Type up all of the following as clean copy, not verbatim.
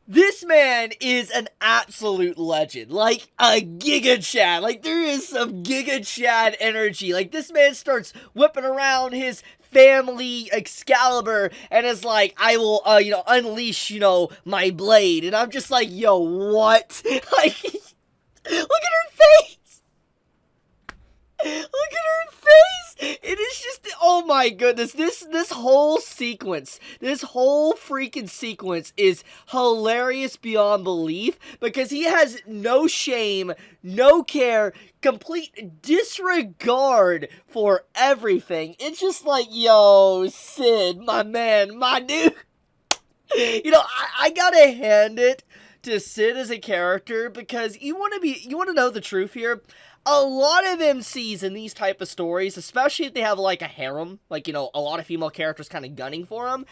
This man is an absolute legend. Like, a Giga Chad. Like, there is some Giga Chad energy. Like, this man starts whipping around his family Excalibur and is like, I will, unleash, my blade. And I'm just like, yo, what? Like, look at her face! Look at her face! It is just, oh my goodness, this whole sequence, this whole freaking sequence is hilarious beyond belief, because he has no shame, no care, complete disregard for everything. It's just like, yo, Sid, my man, my dude. I gotta hand it to Sid as a character, because you want to know the truth here. A lot of MCs in these type of stories, especially if they have like a harem, like, a lot of female characters kind of gunning for them,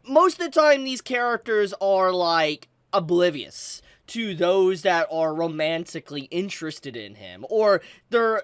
most of the time these characters are like oblivious to those that are romantically interested in him, or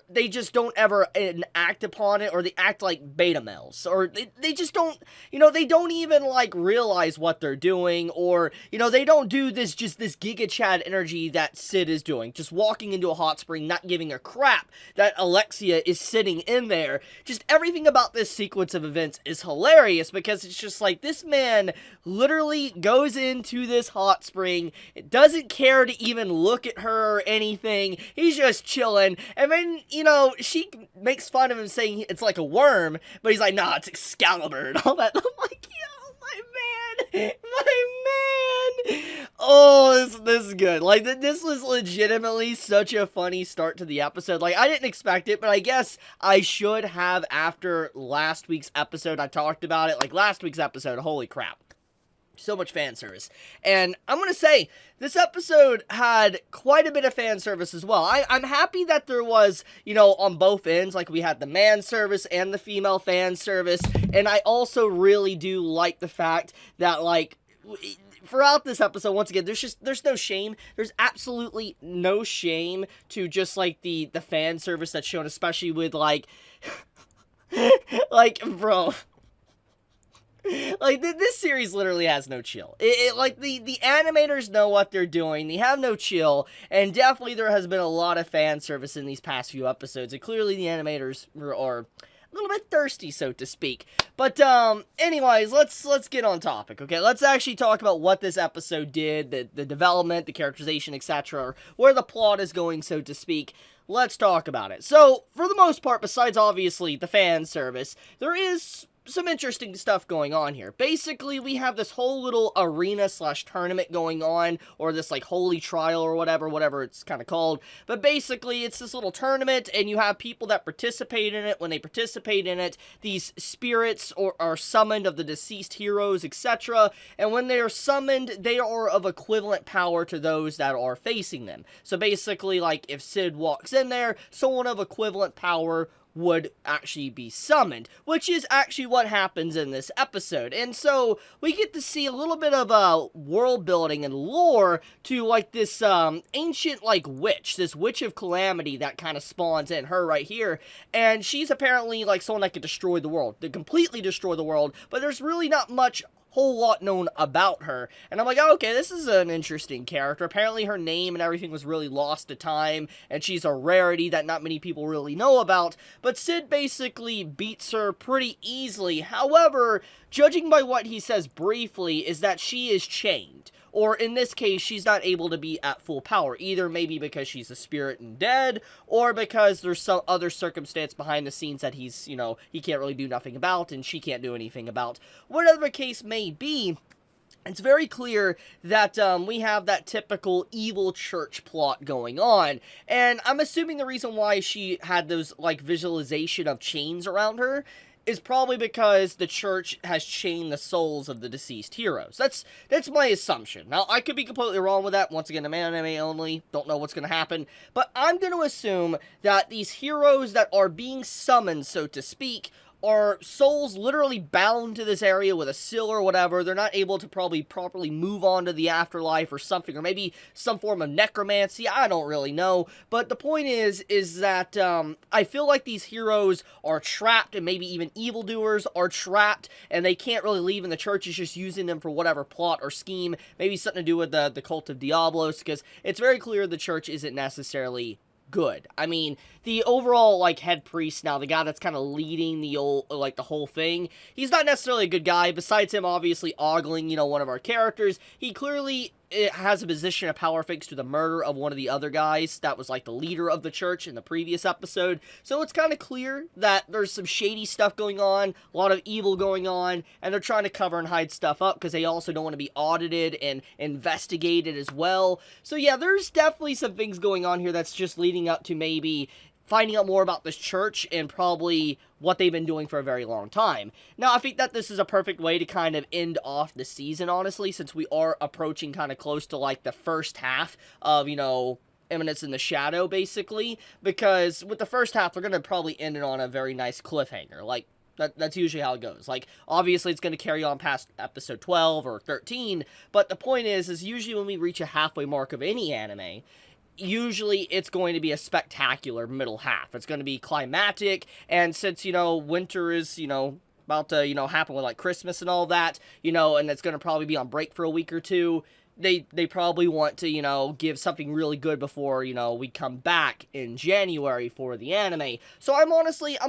they just don't ever act upon it, or they act like beta males, or they just don't, they don't even like realize what they're doing, or they don't do this Giga Chad energy that Sid is doing, just walking into a hot spring, not giving a crap that Alexia is sitting in there. Just everything about this sequence of events is hilarious, because it's just like, this man literally goes into this hot spring, it doesn't care to even look at her or anything. He's just chilling. And then, she makes fun of him saying it's like a worm, but he's like, nah, it's Excalibur and all that. I'm like, yo, my man. Oh, this is good. Like, this was legitimately such a funny start to the episode. Like, I didn't expect it, but I guess I should have after last week's episode. I talked about it. Like, last week's episode, holy crap. So much fan service. And I'm going to say, this episode had quite a bit of fan service as well. I'm happy that there was, on both ends, like we had the man service and the female fan service. And I also really do like the fact that, like, throughout this episode, once again, there's no shame. There's absolutely no shame to just, like, the fan service that's shown, especially with, like, like, bro... Like, this series literally has no chill. Like, the animators know what they're doing. They have no chill. And definitely there has been a lot of fan service in these past few episodes. And clearly the animators are a little bit thirsty, so to speak. But, anyways, let's get on topic, okay? Let's actually talk about what this episode did, the development, the characterization, etc., or where the plot is going, so to speak. Let's talk about it. So, for the most part, besides obviously the fan service, there is some interesting stuff going on here. Basically, we have this whole little arena/tournament going on, or this, like, holy trial or whatever it's kind of called. But basically, it's this little tournament, and you have people that participate in it. When they participate in it, these spirits are summoned of the deceased heroes, etc. And when they are summoned, they are of equivalent power to those that are facing them. So basically, like, if Sid walks in there, someone of equivalent power would actually be summoned, which is actually what happens in this episode. And so we get to see a little bit of world building and lore to, like, this ancient, like, witch, this witch of calamity that kind of spawns in, her right here. And she's apparently like someone that could destroy the world, to completely destroy the world, but there's really not much whole lot known about her. And I'm like, oh, okay, this is an interesting character. Apparently her name and everything was really lost to time, and she's a rarity that not many people really know about. But Sid basically beats her pretty easily. However, judging by what he says briefly, is that she is chained. Or in this case, she's not able to be at full power. Either maybe because she's a spirit and dead, or because there's some other circumstance behind the scenes that he's, he can't really do nothing about, and she can't do anything about. Whatever the case may be, it's very clear that we have that typical evil church plot going on. And I'm assuming the reason why she had those, like, visualization of chains around her is probably because the church has chained the souls of the deceased heroes. That's my assumption. Now, I could be completely wrong with that. Once again, I'm anime only. Don't know what's going to happen. But I'm going to assume that these heroes that are being summoned, so to speak, are souls literally bound to this area with a seal or whatever. They're not able to probably properly move on to the afterlife or something, or maybe some form of necromancy. I don't really know. But the point is that I feel like these heroes are trapped, and maybe even evildoers are trapped, and they can't really leave, and the church is just using them for whatever plot or scheme. Maybe something to do with the cult of Diablos, because it's very clear the church isn't necessarily good. I mean, the overall, like, head priest now, the guy that's kind of leading the whole thing, he's not necessarily a good guy. Besides him obviously ogling, one of our characters, he clearly has a position of power thanks to the murder of one of the other guys that was, like, the leader of the church in the previous episode. So it's kind of clear that there's some shady stuff going on, a lot of evil going on, and they're trying to cover and hide stuff up because they also don't want to be audited and investigated as well. So yeah, there's definitely some things going on here that's just leading up to maybe finding out more about this church and probably what they've been doing for a very long time. Now, I think that this is a perfect way to kind of end off the season, honestly, since we are approaching kind of close to, like, the first half of, Eminence in the Shadow, basically, because with the first half, they're going to probably end it on a very nice cliffhanger. Like, that's usually how it goes. Like, obviously, it's going to carry on past episode 12 or 13, but the point is usually when we reach a halfway mark of any anime, usually it's going to be a spectacular middle half. It's going to be climactic, and since, winter is, about to, happen with, like, Christmas and all that, and it's going to probably be on break for a week or two, they probably want to, give something really good before, we come back in January for the anime. So I'm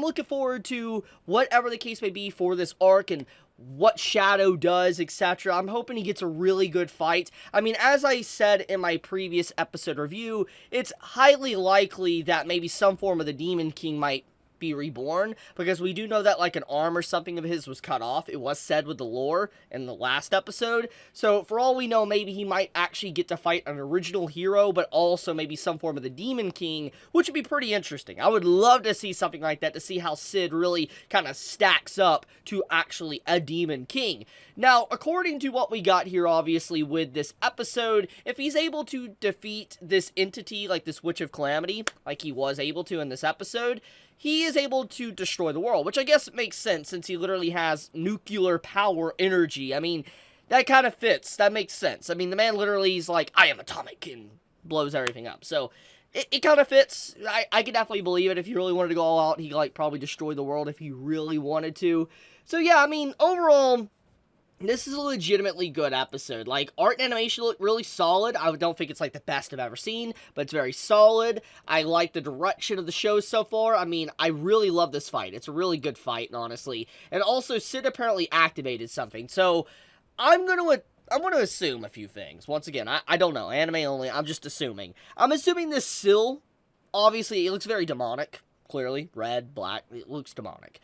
looking forward to whatever the case may be for this arc and what Shadow does, etc. I'm hoping he gets a really good fight. I mean, as I said in my previous episode review, it's highly likely that maybe some form of the Demon King might be reborn, because we do know that, like, an arm or something of his was cut off. It was said with the lore in the last episode. So for all we know, maybe he might actually get to fight an original hero, but also maybe some form of the Demon King, which would be pretty interesting. I would love to see something like that, to see how Sid really kind of stacks up to actually a Demon King. Now, according to what we got here, obviously, with this episode, if he's able to defeat this entity, like this Witch of Calamity, like he was able to in this episode, he is able to destroy the world, which I guess makes sense since he literally has nuclear power energy. I mean, that kind of fits. That makes sense. I mean, the man literally is like, I am atomic, and blows everything up. So, it kind of fits. I could definitely believe it. If he really wanted to go all out, he could, like, probably destroy the world if he really wanted to. So, yeah, I mean, overall, this is a legitimately good episode. Like, art and animation look really solid. I don't think it's, like, the best I've ever seen, but it's very solid. I like the direction of the show so far. I mean, I really love this fight. It's a really good fight, honestly. And also, Sid apparently activated something. So, I'm going to assume a few things. Once again, I don't know. Anime only. I'm just assuming. I'm assuming this Sill, obviously, it looks very demonic. Clearly. Red, black. It looks demonic.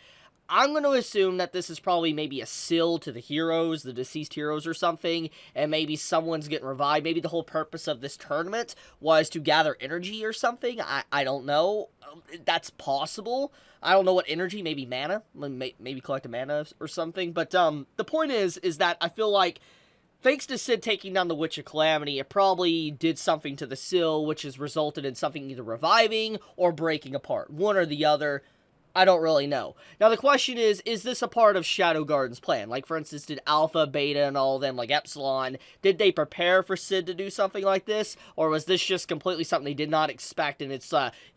I'm going to assume that this is probably maybe a Sill to the heroes, the deceased heroes or something, and maybe someone's getting revived. Maybe the whole purpose of this tournament was to gather energy or something. I don't know. That's possible. I don't know what energy, maybe mana, maybe collect a mana or something. But the point is that I feel like, thanks to Sid taking down the Witch of Calamity, it probably did something to the Sill, which has resulted in something either reviving or breaking apart. One or the other. I don't really know. Now, the question is this a part of Shadow Garden's plan? Like, for instance, did Alpha, Beta, and all of them, like Epsilon, did they prepare for Sid to do something like this? Or was this just completely something they did not expect, and it's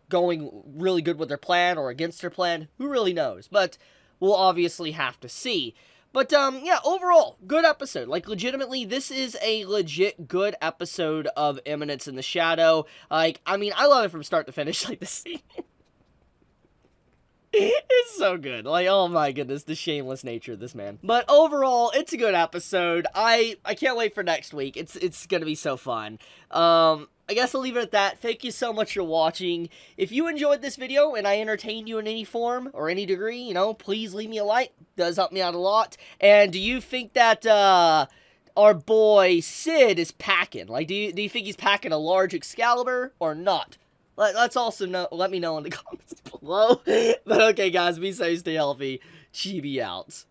going really good with their plan or against their plan? Who really knows? But we'll obviously have to see. But, yeah, overall, good episode. Like, legitimately, this is a legit good episode of Eminence in the Shadow. Like, I mean, I love it from start to finish, like, this It's so good. Like, oh my goodness, the shameless nature of this man. But overall, it's a good episode. I can't wait for next week. It's gonna be so fun. I guess I'll leave it at that. Thank you so much for watching. If you enjoyed this video and I entertained you in any form or any degree, please leave me a like. It does help me out a lot. And do you think that, our boy Sid is packing? Like, do you think he's packing a large Excalibur or not? Let's also know. Let me know in the comments below. But okay, guys, be safe, stay healthy. Chibi out.